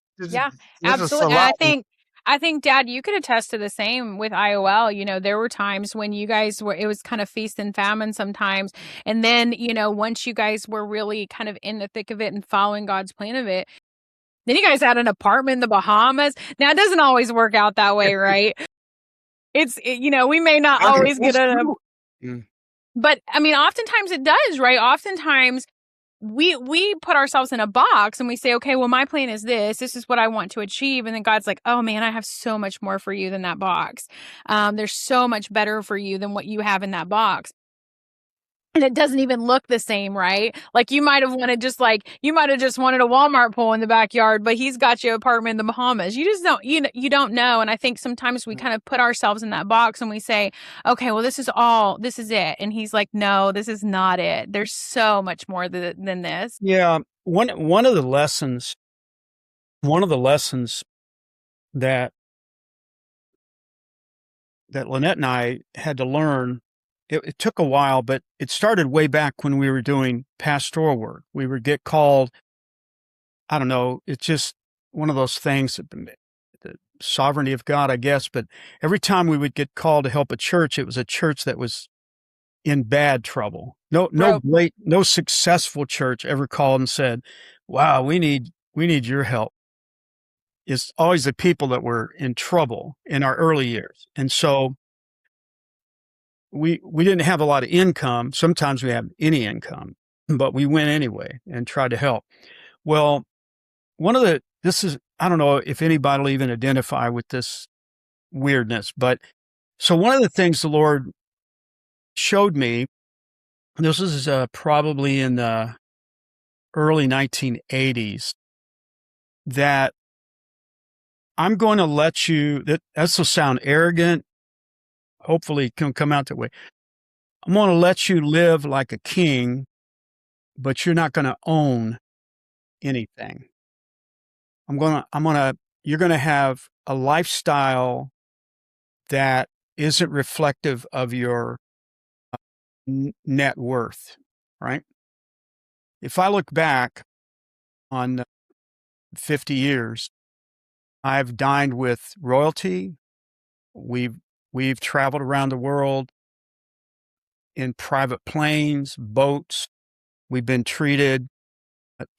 Absolutely. And I think, Dad, you could attest to the same with IOL. You know, there were times when you guys it was kind of feast and famine sometimes. And then, you know, once you guys were really kind of in the thick of it and following God's plan of it, then you guys had an apartment in the Bahamas. Now, it doesn't always work out that way, right? You know, we may not always get but I mean, oftentimes it does, right? Oftentimes we put ourselves in a box and we say, okay, well, my plan is this is what I want to achieve. And then God's like, oh man, I have so much more for you than that box. There's so much better for you than what you have in that box. And it doesn't even look the same, right? Like you might have wanted just wanted a Walmart pole in the backyard, but he's got you an apartment in the Bahamas. You just don't, you don't know. And I think sometimes we kind of put ourselves in that box and we say, okay, well, this is it. And he's like, no, this is not it. There's so much more than this. Yeah. One of the lessons that Lynette and I had to learn, it took a while, but it started way back when we were doing pastoral work. We would get called, I don't know, it's just one of those things, the sovereignty of God, I guess. But every time we would get called to help a church, it was a church that was in bad trouble. No successful church ever called and said, wow, we need your help. It's always the people that were in trouble in our early years. And so we didn't have a lot of income. Sometimes we have any income, but we went anyway and tried to help. Well, I don't know if anybody will even identify with this weirdness, but so one of the things the Lord showed me, this is probably in the early 1980s, that I'm going to let you, that's will sound arrogant, hopefully it can come out that way. I'm going to let you live like a king, but you're not going to own anything. You're going to have a lifestyle that isn't reflective of your net worth, right? If I look back on 50 years, I've dined with royalty. We've traveled around the world in private planes, boats. We've been treated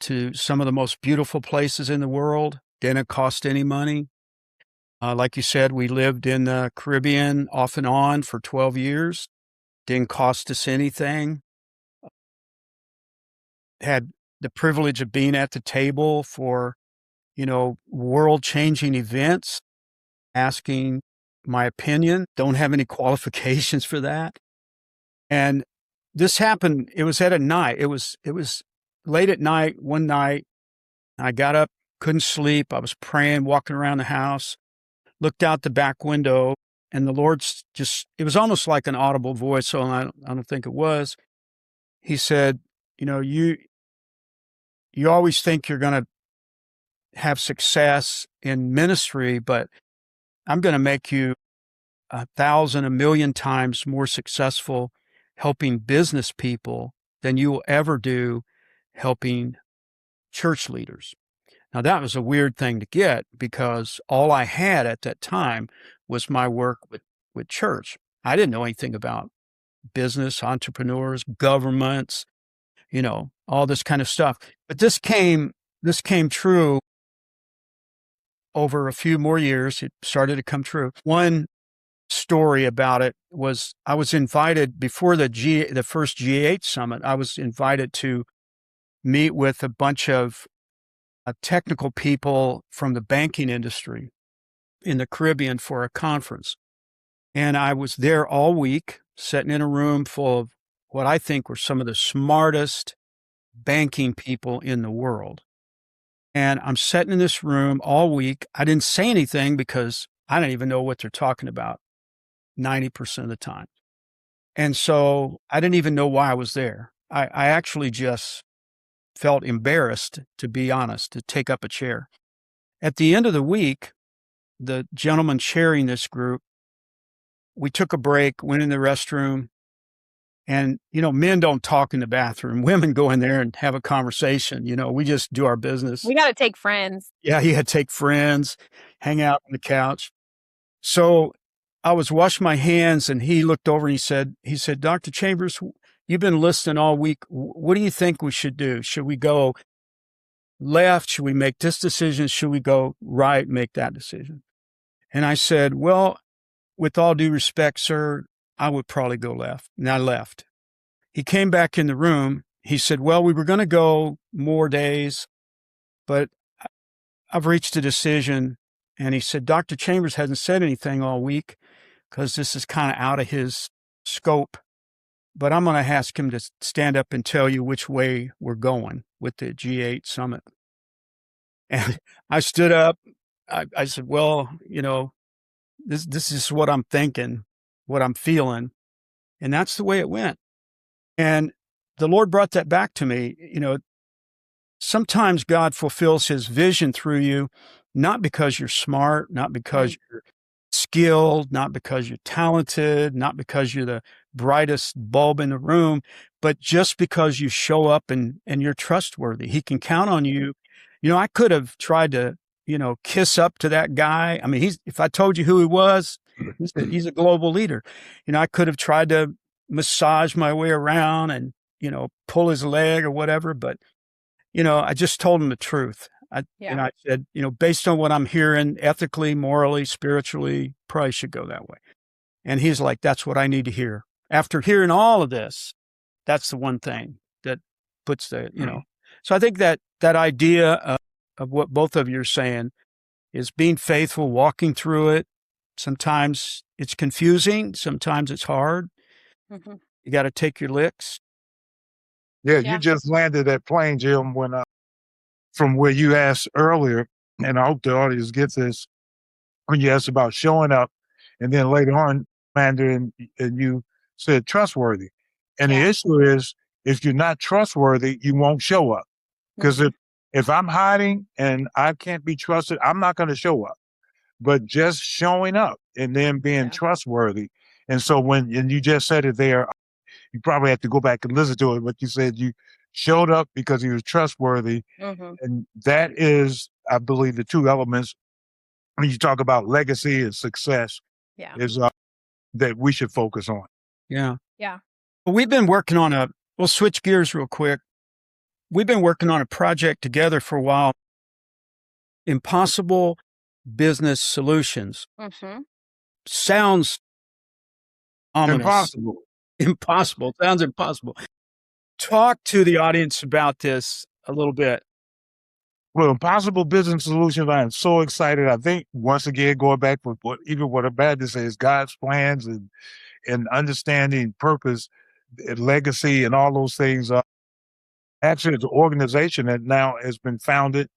to some of the most beautiful places in the world. Didn't cost any money. Like you said, we lived in the Caribbean off and on for 12 years. Didn't cost us anything. Had the privilege of being at the table for, world-changing events, asking my opinion. Don't have any qualifications for that. And this happened, it was at a night. It was late at night, one night. I got up, couldn't sleep. I was praying, walking around the house, looked out the back window, and the Lord's it was almost like an audible voice, so I don't think it was. he said, you always think you're going to have success in ministry, but I'm going to make you 1,000, 1,000,000 times more successful helping business people than you will ever do helping church leaders. Now, that was a weird thing to get because all I had at that time was my work with church. I didn't know anything about business, entrepreneurs, governments, all this kind of stuff. But this came true over a few more years. It started to come true. One story about it was I was invited before the first G8 summit. I was invited to meet with a bunch of technical people from the banking industry in the Caribbean for a conference. And I was there all week, sitting in a room full of what I think were some of the smartest banking people in the world. And I'm sitting in this room all week. I didn't say anything because I don't even know what they're talking about 90% of the time. And so I didn't even know why I was there. I actually just felt embarrassed, to be honest, to take up a chair. At the end of the week, the gentleman chairing this group, we took a break, went in the restroom, and, men don't talk in the bathroom. Women go in there and have a conversation. We just do our business. We got to take friends. Yeah, you had to take friends, hang out on the couch. So I was washing my hands, and he looked over and he said, Dr. Chambers, you've been listening all week. What do you think we should do? Should we go left? Should we make this decision? Should we go right, make that decision? And I said, well, with all due respect, sir, I would probably go left. And I left. He came back in the room. He said, well, we were going to go more days, but I've reached a decision. And he said, Dr. Chambers hasn't said anything all week because this is kind of out of his scope. But I'm going to ask him to stand up and tell you which way we're going with the G8 summit. And I stood up. I said, well, this is what I'm thinking, what I'm feeling. And that's the way it went. And the Lord brought that back to me. Sometimes God fulfills his vision through you, not because you're smart, not because you're skilled, not because you're talented, not because you're the brightest bulb in the room, but just because you show up and you're trustworthy. He can count on you. I could have tried to, kiss up to that guy. I mean, if I told you who he was, he's a global leader. I could have tried to massage my way around and, pull his leg or whatever. But, I just told him the truth. I said, based on what I'm hearing ethically, morally, spiritually, probably should go that way. And he's like, that's what I need to hear. After hearing all of this, that's the one thing that puts the, So I think that idea of what both of you are saying is being faithful, walking through it. Sometimes it's confusing. Sometimes it's hard. Mm-hmm. You got to take your licks. Yeah, you just landed that plane, Jim, when from where you asked earlier, and I hope the audience gets this, when you asked about showing up, and then later on, Amanda, and you said trustworthy. And the issue is, if you're not trustworthy, you won't show up. Because if I'm hiding and I can't be trusted, I'm not going to show up. But just showing up and then being trustworthy. And so and you just said it there, you probably have to go back and listen to it, but you said you showed up because he was trustworthy. Mm-hmm. And that is, I believe, the two elements when you talk about legacy and success is that we should focus on. Yeah. Yeah. Well, we've been working on we'll switch gears real quick. We've been working on a project together for a while. Impossible Business Solutions. Mm-hmm. Sounds ominous. Impossible. Sounds impossible. Talk to the audience about this a little bit. Well, Impossible Business Solutions, I am so excited. I think, once again, going back with what Amanda says, God's plans and understanding purpose and legacy and all those things. Actually, it's an organization that now has been founded.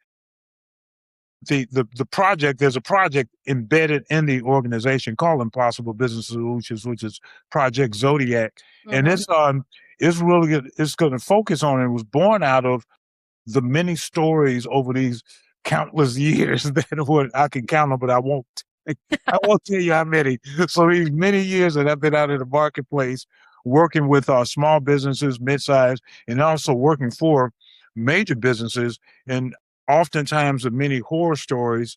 The project, there's a project embedded in the organization called Impossible Business Solutions, which is Project Zodiac. Mm-hmm. And it's going to focus on, and was born out of the many stories over these countless years that I can count them, but I won't. I won't tell you how many. So these many years that I've been out in the marketplace, working with small businesses, mid-sized, and also working for major businesses, and oftentimes the many horror stories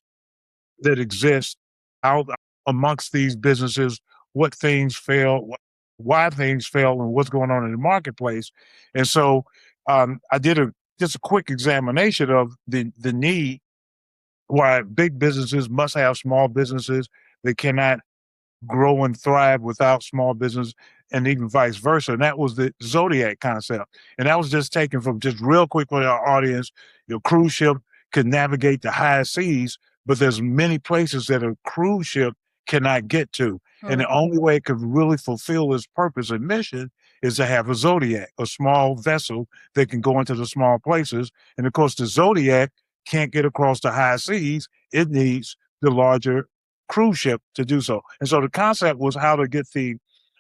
that exist out amongst these businesses, what things fail, why things fail, and what's going on in the marketplace. And so I did just a quick examination of the need why big businesses must have small businesses. They cannot grow and thrive without small business, and even vice versa. And that was the Zodiac concept. And that was just taken from, just real quick for our audience, cruise ship could navigate the high seas, but there's many places that a cruise ship cannot get to. Mm-hmm. And the only way it could really fulfill its purpose and mission is to have a Zodiac, a small vessel that can go into the small places. And of course, the Zodiac can't get across the high seas. It needs the larger cruise ship to do so. And so the concept was how to get the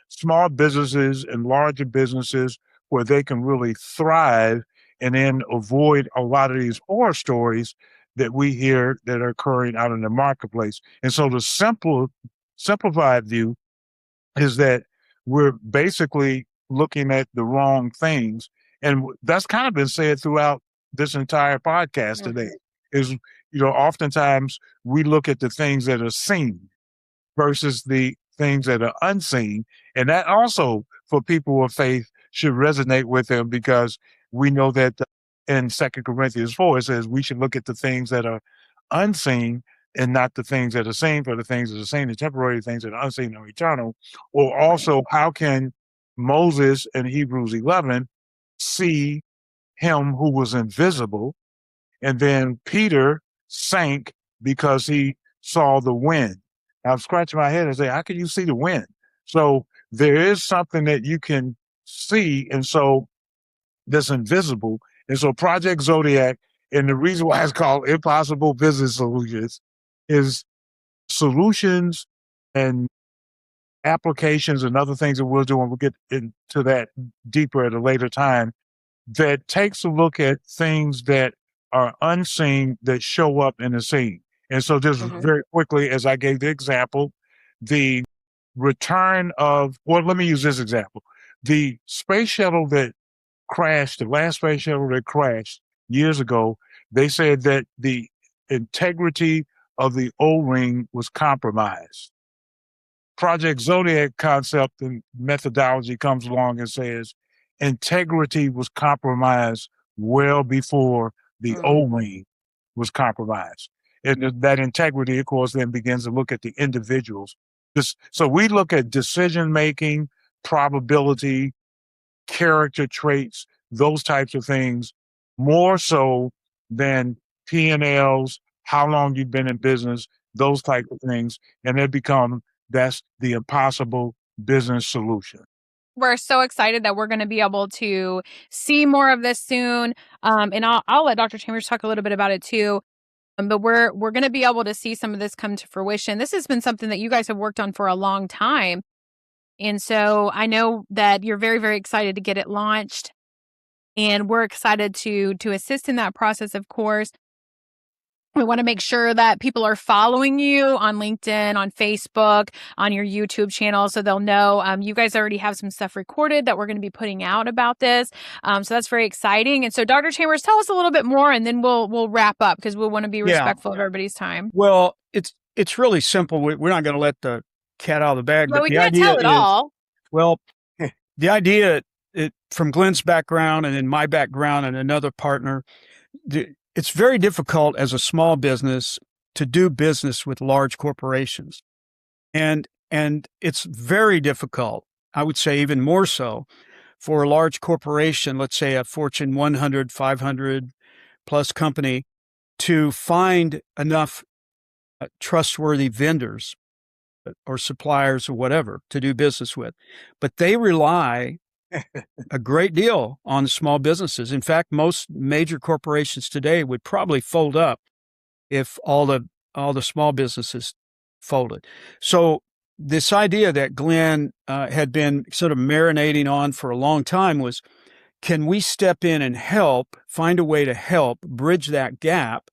small businesses and larger businesses where they can really thrive, and then avoid a lot of these horror stories that we hear that are occurring out in the marketplace. And so the simplified view is that we're basically looking at the wrong things. And that's kind of been said throughout this entire podcast today, is, oftentimes we look at the things that are seen versus the things that are unseen. And that also, for people of faith, should resonate with them, because we know that in 2 Corinthians 4, it says we should look at the things that are unseen and not the things that are seen, for the things that are seen, the temporary things that are unseen are eternal. Or also, how can Moses in Hebrews 11 see him who was invisible, and then Peter sank because he saw the wind? I'm scratching my head and say, how can you see the wind? So there is something that you can see, and so that's invisible. And so Project Zodiac, and the reason why it's called Impossible Business Solutions, is solutions and applications and other things that we'll do, and we'll get into that deeper at a later time, that takes a look at things that are unseen that show up in the scene. And so just very quickly, as I gave the example, the return of, well, let me use this example. The space shuttle that crashed, the last space shuttle that crashed years ago, they said that the integrity of the O-ring was compromised. Project Zodiac concept and methodology comes along and says integrity was compromised well before the O-ring was compromised. And that integrity, of course, then begins to look at the individuals. So we look at decision-making, probability, character traits, those types of things, more so than P&Ls, how long you've been in business, those type of things. And that's the impossible business solution. We're so excited that we're going to be able to see more of this soon. And I'll let Dr. Chambers talk a little bit about it too. But we're going to be able to see some of this come to fruition. This has been something that you guys have worked on for a long time. And so I know that you're very, very excited to get it launched. And we're excited to assist in that process, of course. We want to make sure that people are following you on LinkedIn, on Facebook, on your YouTube channel, so they'll know. You guys already have some stuff recorded that we're going to be putting out about this. So that's very exciting. And so, Dr. Chambers, tell us a little bit more, and then we'll wrap up, because we want to be respectful of everybody's time. Well, it's really simple. We're not going to let the cat out of the bag. Well, but we the can't idea tell it all. Well, the idea from Glenn's background and then my background and another partner, it's very difficult as a small business to do business with large corporations. And it's very difficult, I would say even more so, for a large corporation, let's say a Fortune 100, 500 plus company, to find enough trustworthy vendors or suppliers or whatever to do business with. But they rely a great deal on small businesses. In fact, most major corporations today would probably fold up if all the small businesses folded. So this idea that Glenn had been sort of marinating on for a long time was, can we step in and help, find a way to help bridge that gap?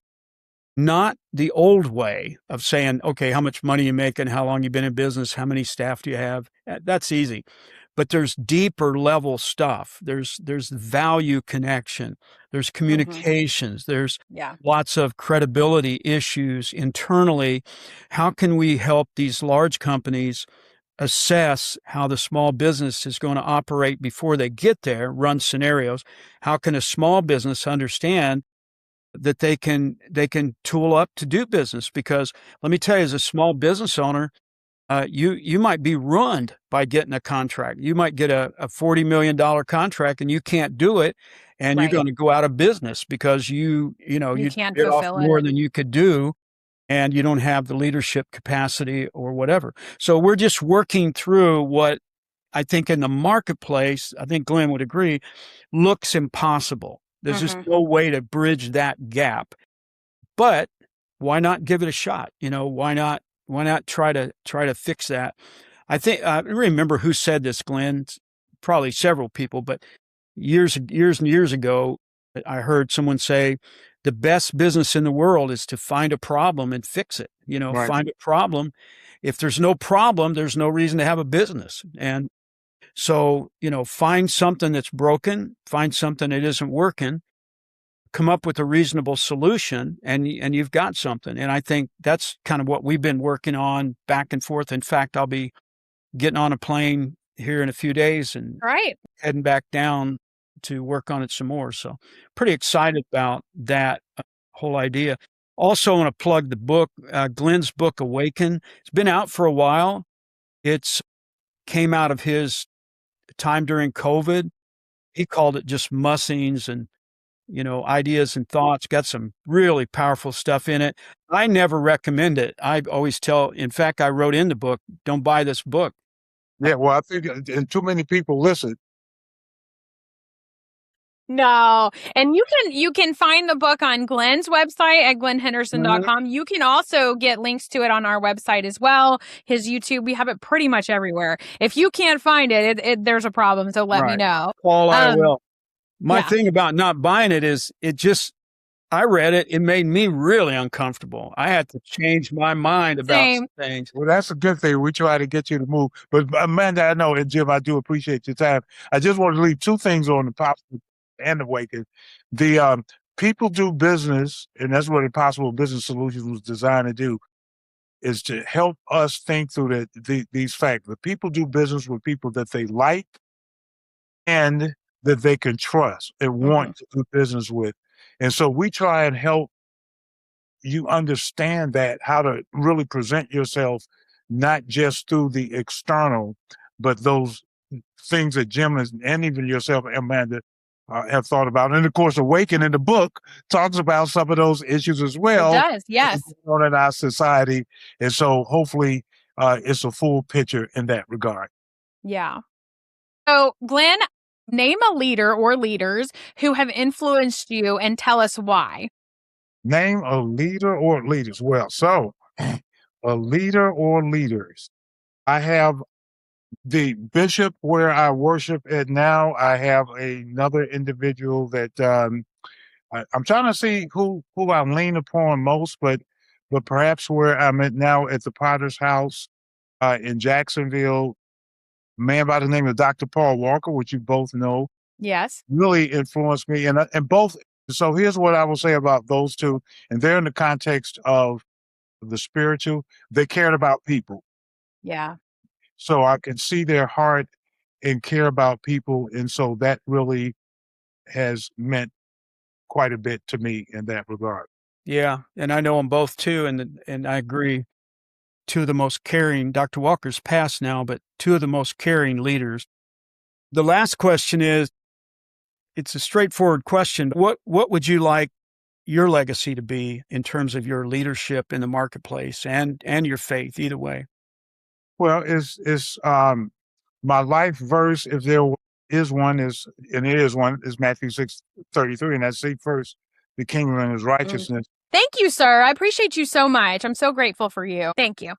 Not the old way of saying, okay, how much money you making, how long you been in business, how many staff do you have? That's easy. But there's deeper level stuff. There's value connection. There's communications. There's lots of credibility issues internally. How can we help these large companies assess how the small business is going to operate before they get there, run scenarios? How can a small business understand that they can tool up to do business? Because let me tell you, as a small business owner, you might be ruined by getting a contract. You might get a $40 million contract and you can't do it, and you're going to go out of business because you can't bit off fulfill more it than you could do, and you don't have the leadership capacity or whatever. So we're just working through what I think in the marketplace, I think Glenn would agree, looks impossible. There's just no way to bridge that gap. But why not give it a shot? Why not try to fix that? I think I remember who said this, Glenn. Probably several people, but years and years ago, I heard someone say, the best business in the world is to find a problem and fix it. Find a problem. If there's no problem, there's no reason to have a business. And so, find something that's broken, find something that isn't working, come up with a reasonable solution, and you've got something. And I think that's kind of what we've been working on back and forth. In fact, I'll be getting on a plane here in a few days and heading back down to work on it some more. So pretty excited about that whole idea. Also want to plug the book, Glenn's book, Awaken. It's been out for a while. It's came out of his time during COVID. He called it just musings and, ideas and thoughts. Got some really powerful stuff in it. I never recommend it. I always in fact, I wrote in the book, don't buy this book. Yeah, well, I think and too many people listen. No. And you can find the book on Glenn's website at glennhenderson.com. You can also get links to it on our website as well. His YouTube, we have it pretty much everywhere. If you can't find it, there's a problem. So let me know. Paul, I will. My thing about not buying it is I read it. It made me really uncomfortable. I had to change my mind about some things. Well, that's a good thing. We try to get you to move. But Amanda, I know, and Jim, I do appreciate your time. I just want to leave two things on the Possible and Awaken. The people do business, and that's what Impossible Business Solutions was designed to do, is to help us think through these facts. The people do business with people that they like and that they can trust and want to do business with. And so we try and help you understand that, how to really present yourself, not just through the external, but those things that Jim and even yourself, Amanda, have thought about. And of course, Awaken in the book talks about some of those issues as well. It does, yes. Going on in our society. And so hopefully it's a full picture in that regard. Yeah. So Glenn, name a leader or leaders who have influenced you and tell us why. Name a leader or leaders. Well, so a leader or leaders. I have the bishop where I worship at now. I have another individual that I'm trying to see who I lean upon most, but perhaps where I'm at now at the Potter's House in Jacksonville, a man by the name of Dr. Paul Walker, which you both know. Yes. Really influenced me. And both. So here's what I will say about those two. And they're in the context of the spiritual. They cared about people. Yeah. So I can see their heart and care about people. And so that really has meant quite a bit to me in that regard. Yeah. And I know them both too. And I agree. Two of the most caring, Dr. Walker's passed now, but two of the most caring leaders. The last question is, it's a straightforward question. What would you like your legacy to be in terms of your leadership in the marketplace and your faith, either way? Well, it's my life verse, if there is one, is Matthew 6:33, and that's seek first the kingdom and his righteousness. Thank you, sir. I appreciate you so much. I'm so grateful for you. Thank you.